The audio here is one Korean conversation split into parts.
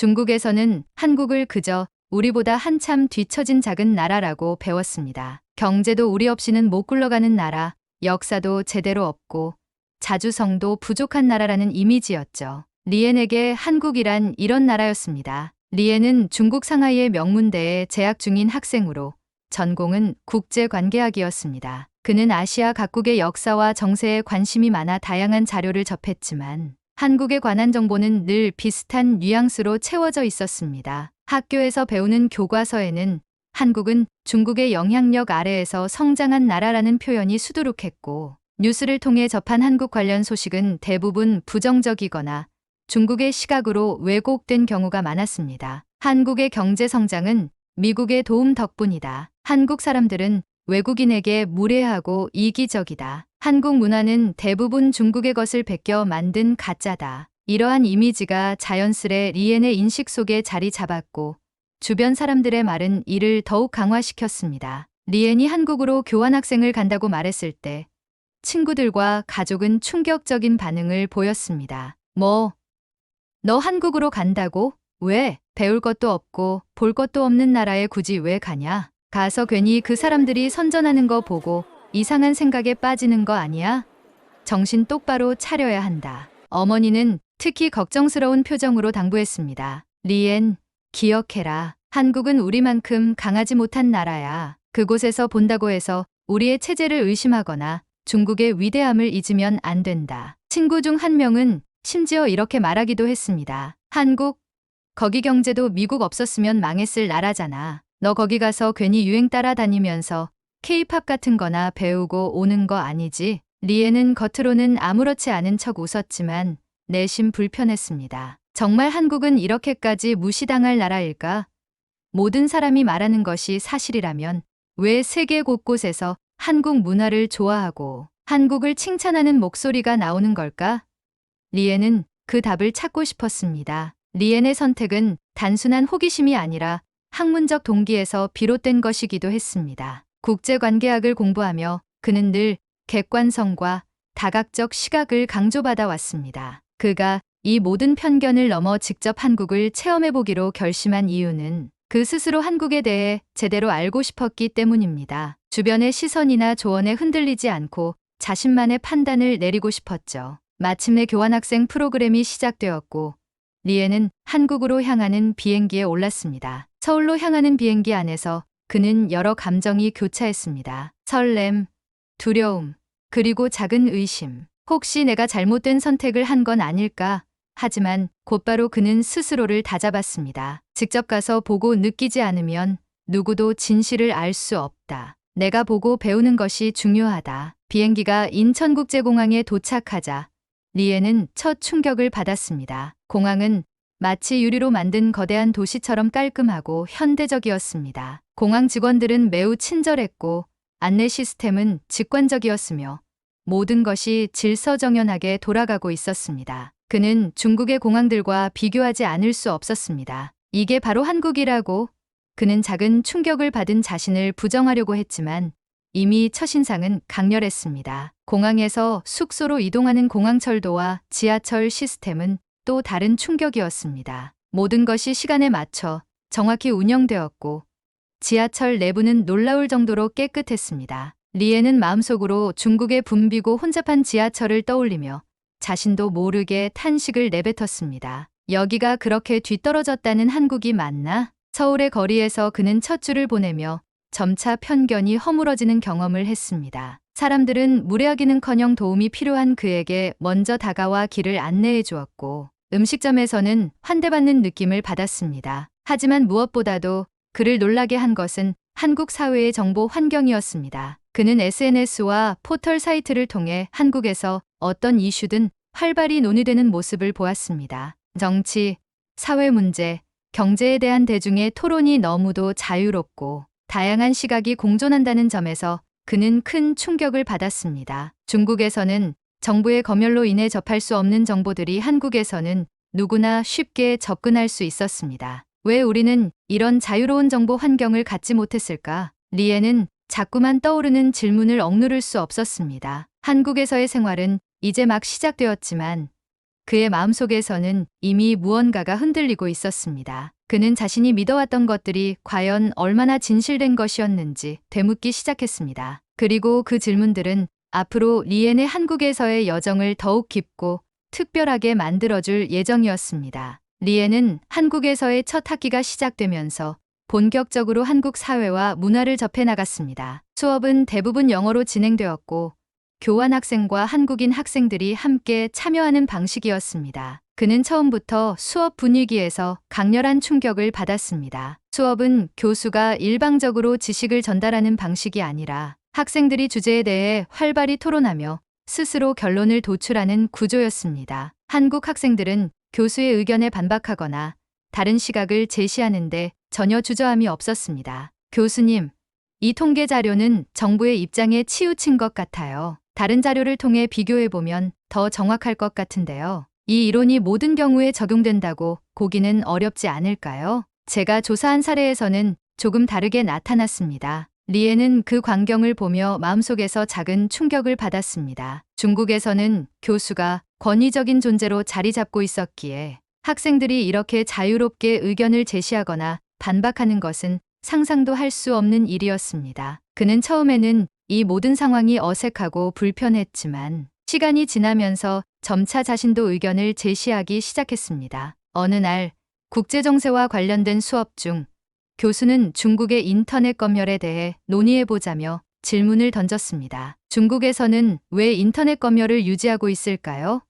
중국에서는 한국을 그저 우리보다 한참 뒤처진 작은 나라라고 배웠습니다. 경제도 우리 없이는 못 굴러가는 나라, 역사도 제대로 없고 자주성도 부족한 나라라는 이미지였죠. 리엔에게 한국이란 이런 나라였습니다. 리엔은 중국 상하이의 명문대에 재학 중인 학생으로 전공은 국제관계학이었습니다. 그는 아시아 각국의 역사와 정세에 관심이 많아 다양한 자료를 접했지만 한국에 관한 정보는 늘 비슷한 뉘앙스로 채워져 있었습니다. 학교에서 배우는 교과서에는 한국은 중국의 영향력 아래에서 성장한 나라라는 표현이 수두룩했고, 뉴스를 통해 접한 한국 관련 소식은 대부분 부정적이거나 중국의 시각으로 왜곡된 경우가 많았습니다. 한국의 경제 성장은 미국의 도움 덕분이다. 한국 사람들은 외국인에게 무례하고 이기적이다. 한국 문화는 대부분 중국의 것을 베껴 만든 가짜다. 이러한 이미지가 자연스레 리엔의 인식 속에 자리 잡았고, 주변 사람들의 말은 이를 더욱 강화시켰습니다. 리엔이 한국으로 교환학생을 간다고 말했을 때 친구들과 가족은 충격적인 반응을 보였습니다. 너 한국으로 간다고? 왜? 배울 것도 없고 볼 것도 없는 나라에 굳이 왜 가냐? 가서 괜히 그 사람들이 선전하는 거 보고 이상한 생각에 빠지는 거 아니야? 정신 똑바로 차려야 한다. 어머니는 특히 걱정스러운 표정으로 당부했습니다. 리엔, 기억해라. 한국은 우리만큼 강하지 못한 나라야. 그곳에서 본다고 해서 우리의 체제를 의심하거나 중국의 위대함을 잊으면 안 된다. 친구 중 한 명은 심지어 이렇게 말하기도 했습니다. 한국, 거기 경제도 미국 없었으면 망했을 나라잖아. 너 거기 가서 괜히 유행 따라다니면서 K-팝 같은 거나 배우고 오는 거 아니지? 리엔은 겉으로는 아무렇지 않은 척 웃었지만 내심 불편했습니다. 정말 한국은 이렇게까지 무시당할 나라일까? 모든 사람이 말하는 것이 사실이라면 왜 세계 곳곳에서 한국 문화를 좋아하고 한국을 칭찬하는 목소리가 나오는 걸까? 리엔은 그 답을 찾고 싶었습니다. 리엔의 선택은 단순한 호기심이 아니라 학문적 동기에서 비롯된 것이기도 했습니다. 국제관계학을 공부하며 그는 늘 객관성과 다각적 시각을 강조받아 왔습니다. 그가 이 모든 편견을 넘어 직접 한국을 체험해보기로 결심한 이유는 그 스스로 한국에 대해 제대로 알고 싶었기 때문입니다. 주변의 시선이나 조언에 흔들리지 않고 자신만의 판단을 내리고 싶었죠. 마침내 교환학생 프로그램이 시작되었고 리엔은 한국으로 향하는 비행기에 올랐습니다. 서울로 향하는 비행기 안에서 그는 여러 감정이 교차했습니다. 설렘, 두려움, 그리고 작은 의심. 혹시 내가 잘못된 선택을 한 건 아닐까? 하지만 곧바로 그는 스스로를 다잡았습니다. 직접 가서 보고 느끼지 않으면 누구도 진실을 알 수 없다. 내가 보고 배우는 것이 중요하다. 비행기가 인천국제공항에 도착하자 리엔은 첫 충격을 받았습니다. 공항은 마치 유리로 만든 거대한 도시처럼 깔끔하고 현대적이었습니다. 공항 직원들은 매우 친절했고 안내 시스템은 직관적이었으며 모든 것이 질서정연하게 돌아가고 있었습니다. 그는 중국의 공항들과 비교하지 않을 수 없었습니다. 이게 바로 한국이라고. 그는 작은 충격을 받은 자신을 부정하려고 했지만 이미 첫인상은 강렬했습니다. 공항에서 숙소로 이동하는 공항철도와 지하철 시스템은 또 다른 충격이었습니다. 모든 것이 시간에 맞춰 정확히 운영되었고 지하철 내부는 놀라울 정도로 깨끗했습니다. 리엔은 마음속으로 중국의 붐비고 혼잡한 지하철을 떠올리며 자신도 모르게 탄식을 내뱉었습니다. 여기가 그렇게 뒤떨어졌다는 한국이 맞나? 서울의 거리에서 그는 첫 줄을 보내며 점차 편견이 허물어지는 경험을 했습니다. 사람들은 무례하기는커녕 도움이 필요한 그에게 먼저 다가와 길을 안내해 주었고 음식점에서는 환대받는 느낌을 받았습니다. 하지만 무엇보다도 그를 놀라게 한 것은 한국 사회의 정보 환경이었습니다. 그는 SNS와 포털 사이트를 통해 한국에서 어떤 이슈든 활발히 논의되는 모습을 보았습니다. 정치, 사회 문제, 경제에 대한 대중의 토론이 너무도 자유롭고 다양한 시각이 공존한다는 점에서 그는 큰 충격을 받았습니다. 중국에서는 정부의 검열로 인해 접할 수 없는 정보들이 한국에서는 누구나 쉽게 접근할 수 있었습니다. 왜 우리는 이런 자유로운 정보 환경을 갖지 못했을까? 리엔은 자꾸만 떠오르는 질문을 억누를 수 없었습니다. 한국에서의 생활은 이제 막 시작되었지만 그의 마음속에서는 이미 무언가가 흔들리고 있었습니다. 그는 자신이 믿어왔던 것들이 과연 얼마나 진실된 것이었는지 되묻기 시작했습니다. 그리고 그 질문들은 앞으로 리엔의 한국에서의 여정을 더욱 깊고 특별하게 만들어줄 예정이었습니다. 리엔은 한국에서의 첫 학기가 시작되면서 본격적으로 한국 사회와 문화를 접해 나갔습니다. 수업은 대부분 영어로 진행되었고 교환학생과 한국인 학생들이 함께 참여하는 방식이었습니다. 그는 처음부터 수업 분위기에서 강렬한 충격을 받았습니다. 수업은 교수가 일방적으로 지식을 전달하는 방식이 아니라 학생들이 주제에 대해 활발히 토론하며 스스로 결론을 도출하는 구조였습니다. 한국 학생들은 교수의 의견에 반박하거나 다른 시각을 제시하는데 전혀 주저함이 없었습니다. 교수님, 이 통계 자료는 정부의 입장에 치우친 것 같아요. 다른 자료를 통해 비교해보면 더 정확할 것 같은데요. 이 이론이 모든 경우에 적용된다고 보기는 어렵지 않을까요? 제가 조사한 사례에서는 조금 다르게 나타났습니다. 리에는 그 광경을 보며 마음속에서 작은 충격을 받았습니다. 중국에서는 교수가 권위적인 존재로 자리 잡고 있었기에 학생들이 이렇게 자유롭게 의견을 제시하거나 반박하는 것은 상상도 할 수 없는 일이었습니다. 그는 처음에는 이 모든 상황이 어색하고 불편했지만 시간이 지나면서 점차 자신도 의견을 제시하기 시작했습니다. 어느 날 국제정세와 관련된 수업 중 교수는 중국의 인터넷 검열에 대해 논의해보자며 질문을 던졌습니다. 중국에서는 왜 인터넷 검열을 유지하고 있을까요?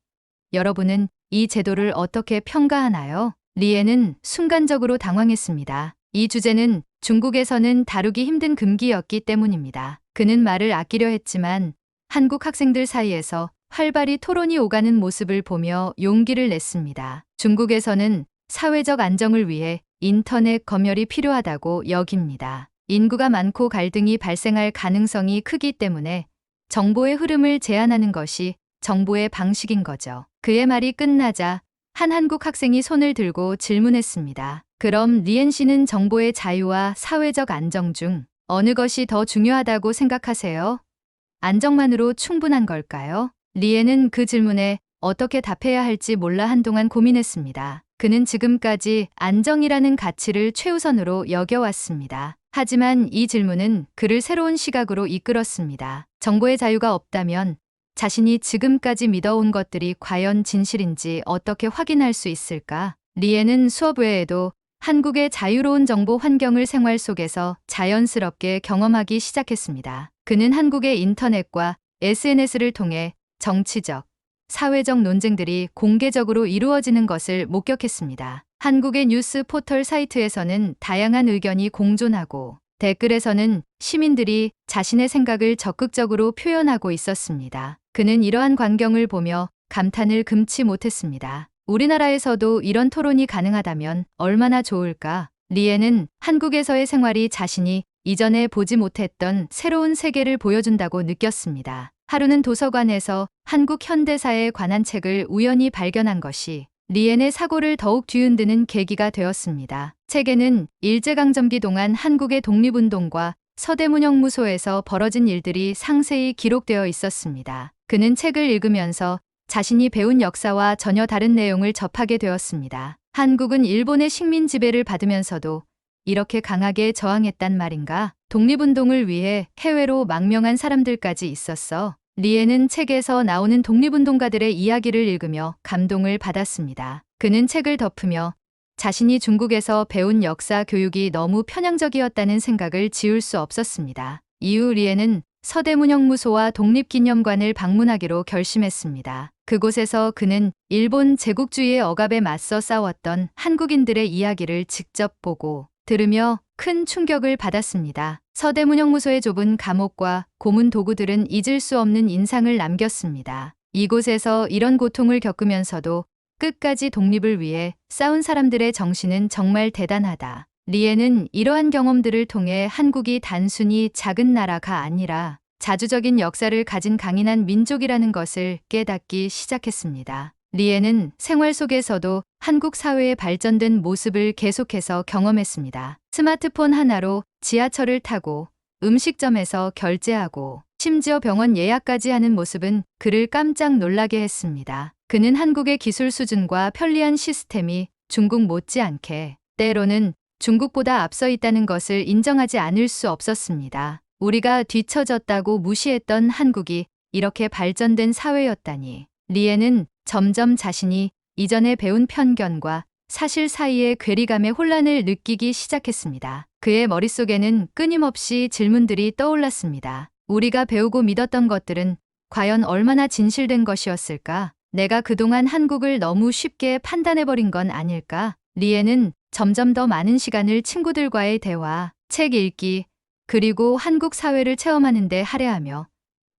여러분은 이 제도를 어떻게 평가하나요? 리에는 순간적으로 당황했습니다. 이 주제는 중국에서는 다루기 힘든 금기였기 때문입니다. 그는 말을 아끼려 했지만 한국 학생들 사이에서 활발히 토론이 오가는 모습을 보며 용기를 냈습니다. 중국에서는 사회적 안정을 위해 인터넷 검열이 필요하다고 여깁니다. 인구가 많고 갈등이 발생할 가능성이 크기 때문에 정보의 흐름을 제한하는 것이 정보의 방식인 거죠. 그의 말이 끝나자 한 한국 학생이 손을 들고 질문했습니다. 그럼 리엔 씨는 정보의 자유와 사회적 안정 중 어느 것이 더 중요하다고 생각하세요? 안정만으로 충분한 걸까요? 리엔은 그 질문에 어떻게 답해야 할지 몰라 한동안 고민했습니다. 그는 지금까지 안정이라는 가치를 최우선으로 여겨왔습니다. 하지만 이 질문은 그를 새로운 시각으로 이끌었습니다. 정보의 자유가 없다면 자신이 지금까지 믿어온 것들이 과연 진실인지 어떻게 확인할 수 있을까? 리에는 수업 외에도 한국의 자유로운 정보 환경을 생활 속에서 자연스럽게 경험하기 시작했습니다. 그는 한국의 인터넷과 SNS를 통해 정치적, 사회적 논쟁들이 공개적으로 이루어지는 것을 목격했습니다. 한국의 뉴스 포털 사이트에서는 다양한 의견이 공존하고 댓글에서는 시민들이 자신의 생각을 적극적으로 표현하고 있었습니다. 그는 이러한 광경을 보며 감탄을 금치 못했습니다. 우리나라에서도 이런 토론이 가능하다면 얼마나 좋을까? 리에는 한국에서의 생활이 자신이 이전에 보지 못했던 새로운 세계를 보여준다고 느꼈습니다. 하루는 도서관에서 한국 현대사에 관한 책을 우연히 발견한 것이 리엔의 사고를 더욱 뒤흔드는 계기가 되었습니다. 책에는 일제강점기 동안 한국의 독립운동과 서대문형무소에서 벌어진 일들이 상세히 기록되어 있었습니다. 그는 책을 읽으면서 자신이 배운 역사와 전혀 다른 내용을 접하게 되었습니다. 한국은 일본의 식민 지배를 받으면서도 이렇게 강하게 저항했단 말인가? 독립운동을 위해 해외로 망명한 사람들까지 있었어. 리에는 책에서 나오는 독립운동가들의 이야기를 읽으며 감동을 받았습니다. 그는 책을 덮으며 자신이 중국에서 배운 역사 교육이 너무 편향적이었다는 생각을 지울 수 없었습니다. 이후 리에는 서대문형무소와 독립기념관을 방문하기로 결심했습니다. 그곳에서 그는 일본 제국주의의 억압에 맞서 싸웠던 한국인들의 이야기를 직접 보고 들으며 큰 충격을 받았습니다. 서대문형무소의 좁은 감옥과 고문 도구들은 잊을 수 없는 인상을 남겼습니다. 이곳에서 이런 고통을 겪으면서도 끝까지 독립을 위해 싸운 사람들의 정신은 정말 대단하다. 리에는 이러한 경험들을 통해 한국이 단순히 작은 나라가 아니라 자주적인 역사를 가진 강인한 민족이라는 것을 깨닫기 시작했습니다. 리에는 생활 속에서도 한국 사회의 발전된 모습을 계속해서 경험했습니다. 스마트폰 하나로 지하철을 타고 음식점에서 결제하고 심지어 병원 예약까지 하는 모습은 그를 깜짝 놀라게 했습니다. 그는 한국의 기술 수준과 편리한 시스템이 중국 못지않게 때로는 중국보다 앞서 있다는 것을 인정하지 않을 수 없었습니다. 우리가 뒤처졌다고 무시했던 한국이 이렇게 발전된 사회였다니. 리에는 점점 자신이 이전에 배운 편견과 사실 사이의 괴리감의 혼란을 느끼기 시작했습니다. 그의 머릿속에는 끊임없이 질문들이 떠올랐습니다. 우리가 배우고 믿었던 것들은 과연 얼마나 진실된 것이었을까? 내가 그동안 한국을 너무 쉽게 판단해버린 건 아닐까? 리에는 점점 더 많은 시간을 친구들과의 대화, 책 읽기, 그리고 한국 사회를 체험하는 데 할애하며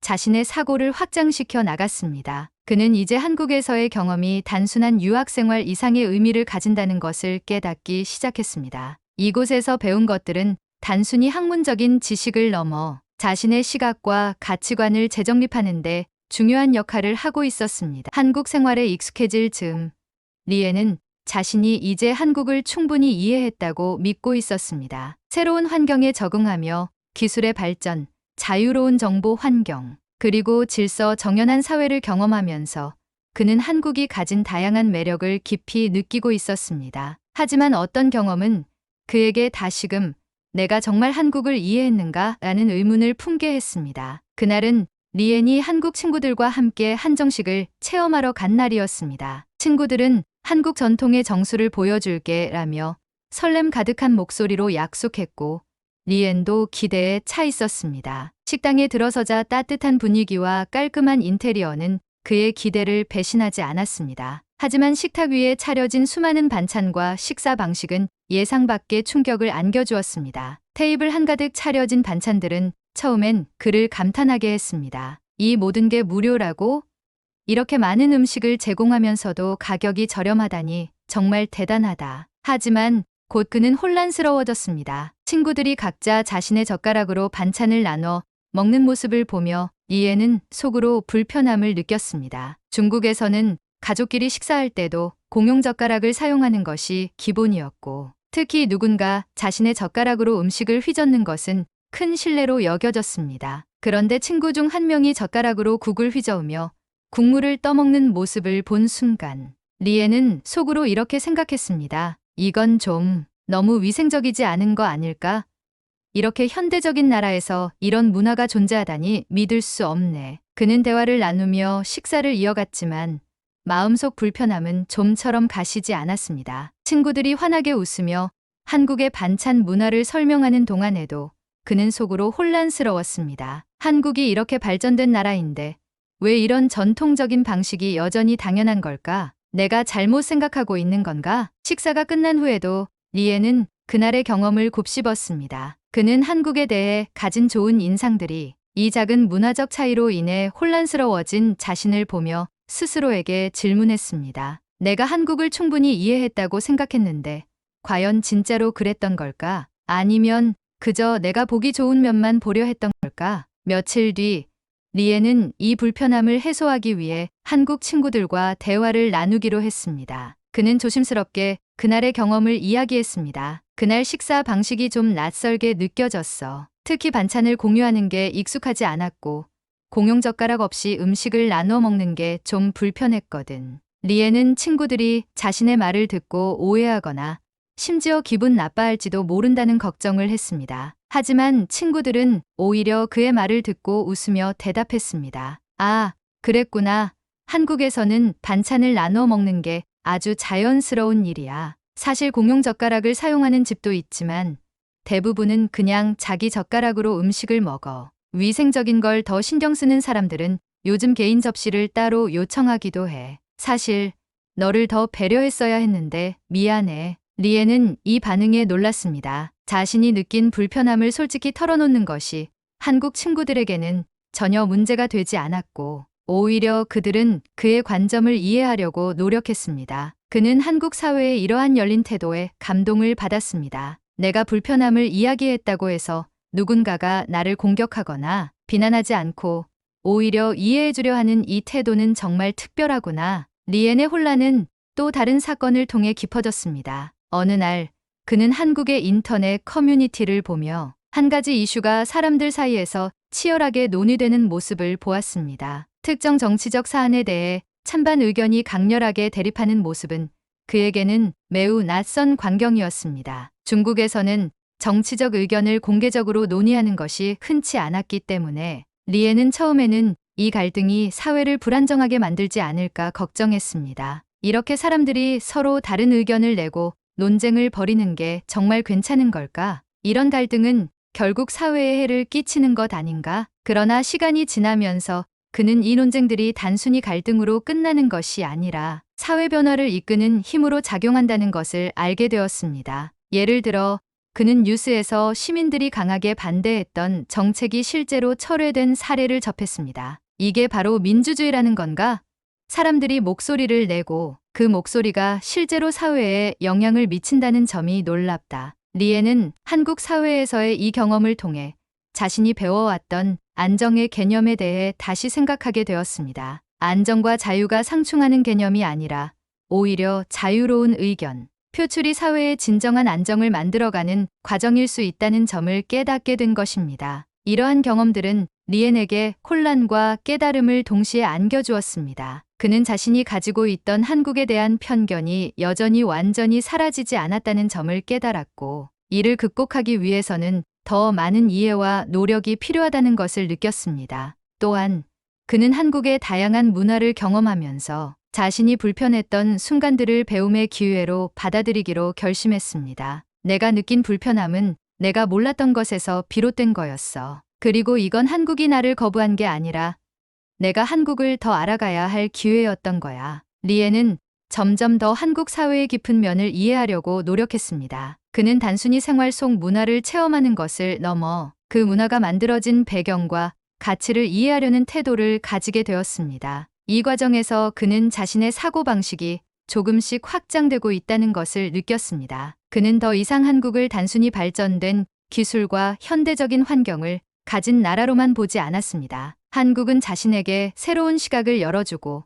자신의 사고를 확장시켜 나갔습니다. 그는 이제 한국에서의 경험이 단순한 유학생활 이상의 의미를 가진다는 것을 깨닫기 시작했습니다. 이곳에서 배운 것들은 단순히 학문적인 지식을 넘어 자신의 시각과 가치관을 재정립하는 데 중요한 역할을 하고 있었습니다. 한국 생활에 익숙해질 즈음, 리에는 자신이 이제 한국을 충분히 이해했다고 믿고 있었습니다. 새로운 환경에 적응하며 기술의 발전, 자유로운 정보 환경, 그리고 질서 정연한 사회를 경험하면서 그는 한국이 가진 다양한 매력을 깊이 느끼고 있었습니다. 하지만 어떤 경험은 그에게 다시금 내가 정말 한국을 이해했는가? 라는 의문을 품게 했습니다. 그날은 리엔이 한국 친구들과 함께 한정식을 체험하러 간 날이었습니다. 친구들은 한국 전통의 정수를 보여줄게 라며 설렘 가득한 목소리로 약속했고 리엔도 기대에 차 있었습니다. 식당에 들어서자 따뜻한 분위기와 깔끔한 인테리어는 그의 기대를 배신하지 않았습니다. 하지만 식탁 위에 차려진 수많은 반찬과 식사 방식은 예상 밖의 충격을 안겨주었습니다. 테이블 한가득 차려진 반찬들은 처음엔 그를 감탄하게 했습니다. 이 모든 게 무료라고? 이렇게 많은 음식을 제공하면서도 가격이 저렴하다니 정말 대단하다. 하지만 곧 그는 혼란스러워졌습니다. 친구들이 각자 자신의 젓가락으로 반찬을 나눠 먹는 모습을 보며 리에는 속으로 불편함을 느꼈습니다. 중국에서는 가족끼리 식사할 때도 공용 젓가락을 사용하는 것이 기본이었고, 특히 누군가 자신의 젓가락으로 음식을 휘젓는 것은 큰 실례로 여겨졌습니다. 그런데 친구 중 한 명이 젓가락으로 국을 휘저으며 국물을 떠먹는 모습을 본 순간 리에는 속으로 이렇게 생각했습니다. 이건 좀 너무 위생적이지 않은 거 아닐까? 이렇게 현대적인 나라에서 이런 문화가 존재하다니 믿을 수 없네. 그는 대화를 나누며 식사를 이어갔지만 마음속 불편함은 좀처럼 가시지 않았습니다. 친구들이 환하게 웃으며 한국의 반찬 문화를 설명하는 동안에도 그는 속으로 혼란스러웠습니다. 한국이 이렇게 발전된 나라인데 왜 이런 전통적인 방식이 여전히 당연한 걸까? 내가 잘못 생각하고 있는 건가? 식사가 끝난 후에도 리에는 그날의 경험을 곱씹었습니다. 그는 한국에 대해 가진 좋은 인상들이 이 작은 문화적 차이로 인해 혼란스러워진 자신을 보며 스스로에게 질문했습니다. 내가 한국을 충분히 이해했다고 생각했는데 과연 진짜로 그랬던 걸까? 아니면 그저 내가 보기 좋은 면만 보려 했던 걸까? 며칠 뒤 리에는 이 불편함을 해소하기 위해 한국 친구들과 대화를 나누기로 했습니다. 그는 조심스럽게 그날의 경험을 이야기했습니다. 그날 식사 방식이 좀 낯설게 느껴졌어. 특히 반찬을 공유하는 게 익숙하지 않았고 공용 젓가락 없이 음식을 나눠 먹는 게 좀 불편했거든. 리에는 친구들이 자신의 말을 듣고 오해하거나 심지어 기분 나빠할지도 모른다는 걱정을 했습니다. 하지만 친구들은 오히려 그의 말을 듣고 웃으며 대답했습니다. 아, 그랬구나. 한국에서는 반찬을 나눠 먹는 게 아주 자연스러운 일이야. 사실 공용 젓가락을 사용하는 집도 있지만 대부분은 그냥 자기 젓가락으로 음식을 먹어. 위생적인 걸 더 신경 쓰는 사람들은 요즘 개인 접시를 따로 요청하기도 해. 사실 너를 더 배려했어야 했는데 미안해. 리에는 이 반응에 놀랐습니다. 자신이 느낀 불편함을 솔직히 털어놓는 것이 한국 친구들에게는 전혀 문제가 되지 않았고 오히려 그들은 그의 관점을 이해하려고 노력했습니다. 그는 한국 사회의 이러한 열린 태도에 감동을 받았습니다. 내가 불편함을 이야기했다고 해서 누군가가 나를 공격하거나 비난하지 않고 오히려 이해해주려 하는 이 태도는 정말 특별하구나. 리엔의 혼란은 또 다른 사건을 통해 깊어졌습니다. 어느 날 그는 한국의 인터넷 커뮤니티를 보며 한 가지 이슈가 사람들 사이에서 치열하게 논의되는 모습을 보았습니다. 특정 정치적 사안에 대해 찬반 의견이 강렬하게 대립하는 모습은 그에게는 매우 낯선 광경이었습니다. 중국에서는 정치적 의견을 공개적으로 논의하는 것이 흔치 않았기 때문에 리에는 처음에는 이 갈등이 사회를 불안정하게 만들지 않을까 걱정했습니다. 이렇게 사람들이 서로 다른 의견을 내고 논쟁을 벌이는 게 정말 괜찮은 걸까? 이런 갈등은 결국 사회에 해를 끼치는 것 아닌가? 그러나 시간이 지나면서 그는 이 논쟁들이 단순히 갈등으로 끝나는 것이 아니라 사회 변화를 이끄는 힘으로 작용한다는 것을 알게 되었습니다. 예를 들어 그는 뉴스에서 시민들이 강하게 반대했던 정책이 실제로 철회된 사례를 접했습니다. 이게 바로 민주주의라는 건가? 사람들이 목소리를 내고 그 목소리가 실제로 사회에 영향을 미친다는 점이 놀랍다. 리에는 한국 사회에서의 이 경험을 통해 자신이 배워왔던 안정의 개념에 대해 다시 생각하게 되었습니다. 안정과 자유가 상충하는 개념이 아니라 오히려 자유로운 의견, 표출이 사회의 진정한 안정을 만들어가는 과정일 수 있다는 점을 깨닫게 된 것입니다. 이러한 경험들은 리엔에게 혼란과 깨달음을 동시에 안겨주었습니다. 그는 자신이 가지고 있던 한국에 대한 편견이 여전히 완전히 사라지지 않았다는 점을 깨달았고, 이를 극복하기 위해서는 더 많은 이해와 노력이 필요하다는 것을 느꼈습니다. 또한 그는 한국의 다양한 문화를 경험하면서 자신이 불편했던 순간들을 배움의 기회로 받아들이기로 결심했습니다. 내가 느낀 불편함은 내가 몰랐던 것에서 비롯된 거였어. 그리고 이건 한국이 나를 거부한 게 아니라 내가 한국을 더 알아가야 할 기회였던 거야. 리에는 점점 더 한국 사회의 깊은 면을 이해하려고 노력했습니다. 그는 단순히 생활 속 문화를 체험하는 것을 넘어 그 문화가 만들어진 배경과 가치를 이해하려는 태도를 가지게 되었습니다. 이 과정에서 그는 자신의 사고방식이 조금씩 확장되고 있다는 것을 느꼈습니다. 그는 더 이상 한국을 단순히 발전된 기술과 현대적인 환경을 가진 나라로만 보지 않았습니다. 한국은 자신에게 새로운 시각을 열어주고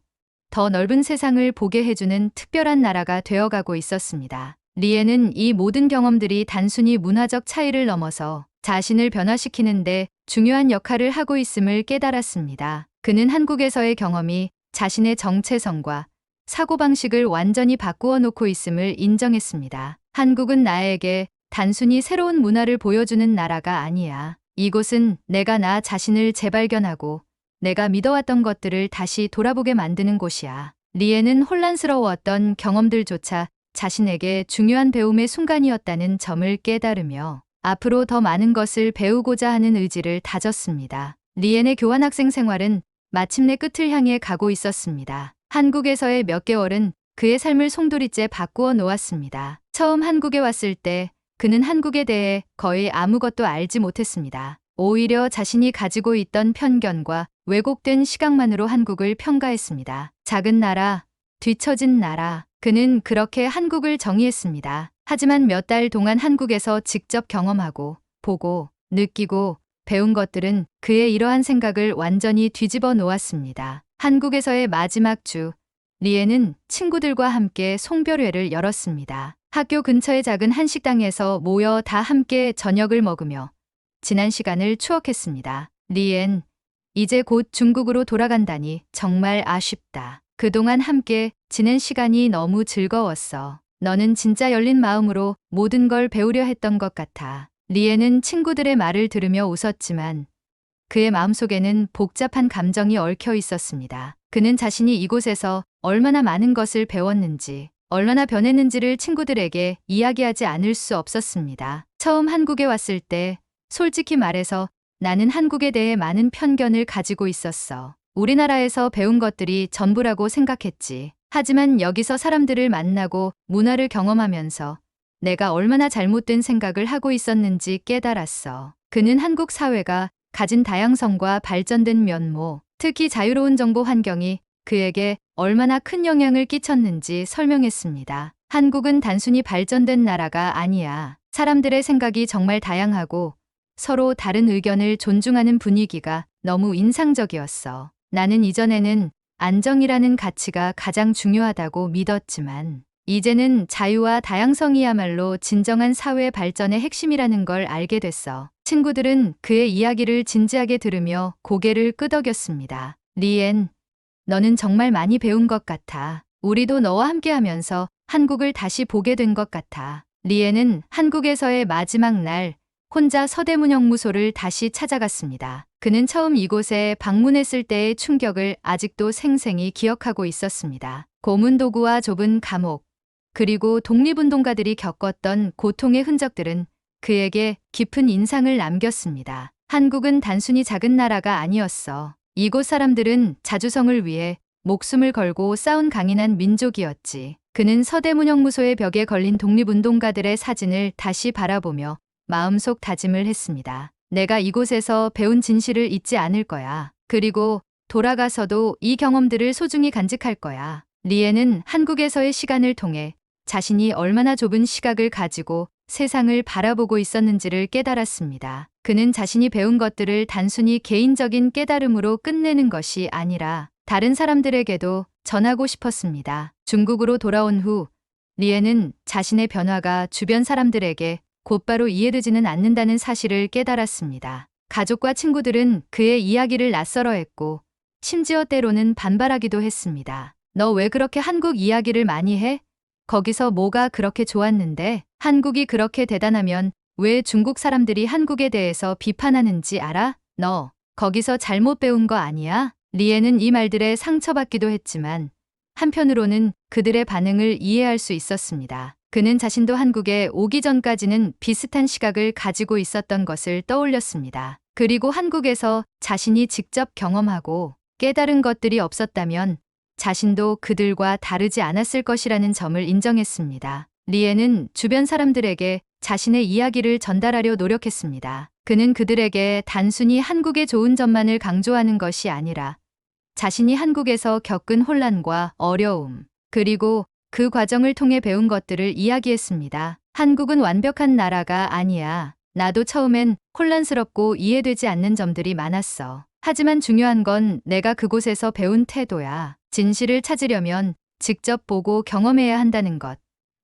더 넓은 세상을 보게 해주는 특별한 나라가 되어가고 있었습니다. 리에는 이 모든 경험들이 단순히 문화적 차이를 넘어서 자신을 변화시키는데 중요한 역할을 하고 있음을 깨달았습니다. 그는 한국에서의 경험이 자신의 정체성과 사고방식을 완전히 바꾸어 놓고 있음을 인정했습니다. 한국은 나에게 단순히 새로운 문화를 보여주는 나라가 아니야. 이곳은 내가 나 자신을 재발견하고 내가 믿어왔던 것들을 다시 돌아보게 만드는 곳이야. 리에는 혼란스러웠던 경험들조차 자신에게 중요한 배움의 순간이었다는 점을 깨달으며 앞으로 더 많은 것을 배우고자 하는 의지를 다졌습니다. 리엔의 교환학생 생활은 마침내 끝을 향해 가고 있었습니다. 한국에서의 몇 개월은 그의 삶을 송두리째 바꾸어 놓았습니다. 처음 한국에 왔을 때 그는 한국에 대해 거의 아무것도 알지 못했습니다. 오히려 자신이 가지고 있던 편견과 왜곡된 시각만으로 한국을 평가했습니다. 작은 나라, 뒤처진 나라. 그는 그렇게 한국을 정의했습니다. 하지만 몇 달 동안 한국에서 직접 경험하고, 보고, 느끼고, 배운 것들은 그의 이러한 생각을 완전히 뒤집어 놓았습니다. 한국에서의 마지막 주, 리에는 친구들과 함께 송별회를 열었습니다. 학교 근처의 작은 한식당에서 모여 다 함께 저녁을 먹으며 지난 시간을 추억했습니다. 리엔, 이제 곧 중국으로 돌아간다니 정말 아쉽다. 그동안 함께 지낸 시간이 너무 즐거웠어. 너는 진짜 열린 마음으로 모든 걸 배우려 했던 것 같아. 리에는 친구들의 말을 들으며 웃었지만 그의 마음속에는 복잡한 감정이 얽혀 있었습니다. 그는 자신이 이곳에서 얼마나 많은 것을 배웠는지, 얼마나 변했는지를 친구들에게 이야기하지 않을 수 없었습니다. 처음 한국에 왔을 때 솔직히 말해서 나는 한국에 대해 많은 편견을 가지고 있었어. 우리나라에서 배운 것들이 전부라고 생각했지. 하지만 여기서 사람들을 만나고 문화를 경험하면서 내가 얼마나 잘못된 생각을 하고 있었는지 깨달았어. 그는 한국 사회가 가진 다양성과 발전된 면모, 특히 자유로운 정보 환경이 그에게 얼마나 큰 영향을 끼쳤는지 설명했습니다. 한국은 단순히 발전된 나라가 아니야. 사람들의 생각이 정말 다양하고 서로 다른 의견을 존중하는 분위기가 너무 인상적이었어. 나는 이전에는 안정이라는 가치가 가장 중요하다고 믿었지만 이제는 자유와 다양성이야말로 진정한 사회 발전의 핵심이라는 걸 알게 됐어. 친구들은 그의 이야기를 진지하게 들으며 고개를 끄덕였습니다. 리엔, 너는 정말 많이 배운 것 같아. 우리도 너와 함께하면서 한국을 다시 보게 된 것 같아. 리에는 한국에서의 마지막 날 혼자 서대문형무소를 다시 찾아갔습니다. 그는 처음 이곳에 방문했을 때의 충격을 아직도 생생히 기억하고 있었습니다. 고문 도구와 좁은 감옥, 그리고 독립운동가들이 겪었던 고통의 흔적들은 그에게 깊은 인상을 남겼습니다. 한국은 단순히 작은 나라가 아니었어. 이곳 사람들은 자주성을 위해 목숨을 걸고 싸운 강인한 민족이었지. 그는 서대문형무소의 벽에 걸린 독립운동가들의 사진을 다시 바라보며 마음속 다짐을 했습니다. 내가 이곳에서 배운 진실을 잊지 않을 거야. 그리고 돌아가서도 이 경험들을 소중히 간직할 거야. 리에는 한국에서의 시간을 통해 자신이 얼마나 좁은 시각을 가지고 세상을 바라보고 있었는지를 깨달았습니다. 그는 자신이 배운 것들을 단순히 개인적인 깨달음으로 끝내는 것이 아니라 다른 사람들에게도 전하고 싶었습니다. 중국으로 돌아온 후 리에는 자신의 변화가 주변 사람들에게 곧바로 이해되지는 않는다는 사실을 깨달았습니다. 가족과 친구들은 그의 이야기를 낯설어했고 심지어 때로는 반발하기도 했습니다. 너 왜 그렇게 한국 이야기를 많이 해? 거기서 뭐가 그렇게 좋았는데? 한국이 그렇게 대단하면 왜 중국 사람들이 한국에 대해서 비판하는지 알아? 너 거기서 잘못 배운 거 아니야? 리에는 이 말들에 상처받기도 했지만 한편으로는 그들의 반응을 이해할 수 있었습니다. 그는 자신도 한국에 오기 전까지는 비슷한 시각을 가지고 있었던 것을 떠올렸습니다. 그리고 한국에서 자신이 직접 경험하고 깨달은 것들이 없었다면 자신도 그들과 다르지 않았을 것이라는 점을 인정했습니다. 리에는 주변 사람들에게 자신의 이야기를 전달하려 노력했습니다. 그는 그들에게 단순히 한국의 좋은 점만을 강조하는 것이 아니라 자신이 한국에서 겪은 혼란과 어려움, 그리고 그 과정을 통해 배운 것들을 이야기했습니다. 한국은 완벽한 나라가 아니야. 나도 처음엔 혼란스럽고 이해되지 않는 점들이 많았어. 하지만 중요한 건 내가 그곳에서 배운 태도야. 진실을 찾으려면 직접 보고 경험해야 한다는 것.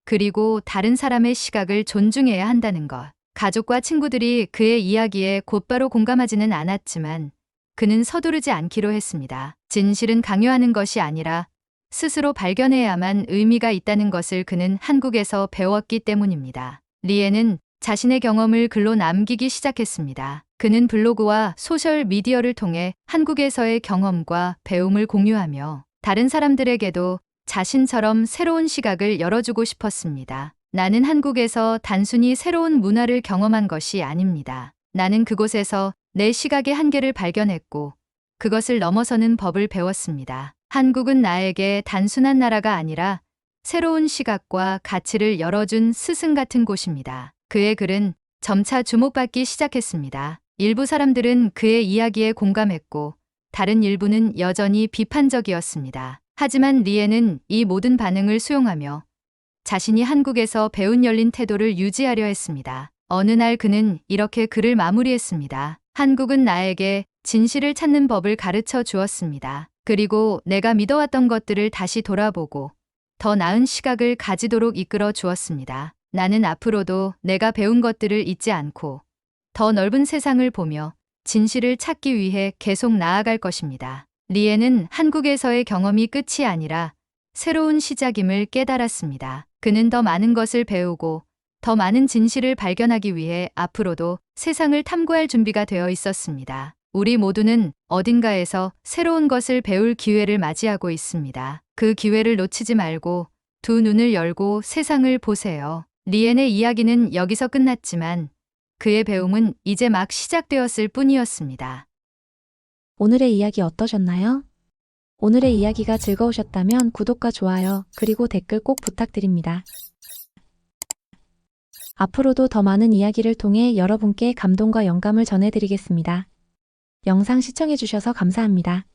그리고 다른 사람의 시각을 존중해야 한다는 것. 가족과 친구들이 그의 이야기에 곧바로 공감하지는 않았지만 그는 서두르지 않기로 했습니다. 진실은 강요하는 것이 아니라 스스로 발견해야만 의미가 있다는 것을 그는 한국에서 배웠기 때문입니다. 리에는 자신의 경험을 글로 남기기 시작했습니다. 그는 블로그와 소셜 미디어를 통해 한국에서의 경험과 배움을 공유하며 다른 사람들에게도 자신처럼 새로운 시각을 열어주고 싶었습니다. 나는 한국에서 단순히 새로운 문화를 경험한 것이 아닙니다. 나는 그곳에서 내 시각의 한계를 발견했고 그것을 넘어서는 법을 배웠습니다. 한국은 나에게 단순한 나라가 아니라 새로운 시각과 가치를 열어준 스승 같은 곳입니다. 그의 글은 점차 주목받기 시작했습니다. 일부 사람들은 그의 이야기에 공감했고 다른 일부는 여전히 비판적이었습니다. 하지만 리에는 이 모든 반응을 수용하며 자신이 한국에서 배운 열린 태도를 유지하려 했습니다. 어느 날 그는 이렇게 글을 마무리했습니다. 한국은 나에게 진실을 찾는 법을 가르쳐 주었습니다. 그리고 내가 믿어왔던 것들을 다시 돌아보고 더 나은 시각을 가지도록 이끌어 주었습니다. 나는 앞으로도 내가 배운 것들을 잊지 않고 더 넓은 세상을 보며 진실을 찾기 위해 계속 나아갈 것입니다. 리에는 한국에서의 경험이 끝이 아니라 새로운 시작임을 깨달았습니다. 그는 더 많은 것을 배우고 더 많은 진실을 발견하기 위해 앞으로도 세상을 탐구할 준비가 되어 있었습니다. 우리 모두는 어딘가에서 새로운 것을 배울 기회를 맞이하고 있습니다. 그 기회를 놓치지 말고 두 눈을 열고 세상을 보세요. 리엔의 이야기는 여기서 끝났지만 그의 배움은 이제 막 시작되었을 뿐이었습니다. 오늘의 이야기 어떠셨나요? 오늘의 이야기가 즐거우셨다면 구독과 좋아요, 그리고 댓글 꼭 부탁드립니다. 앞으로도 더 많은 이야기를 통해 여러분께 감동과 영감을 전해드리겠습니다. 영상 시청해주셔서 감사합니다.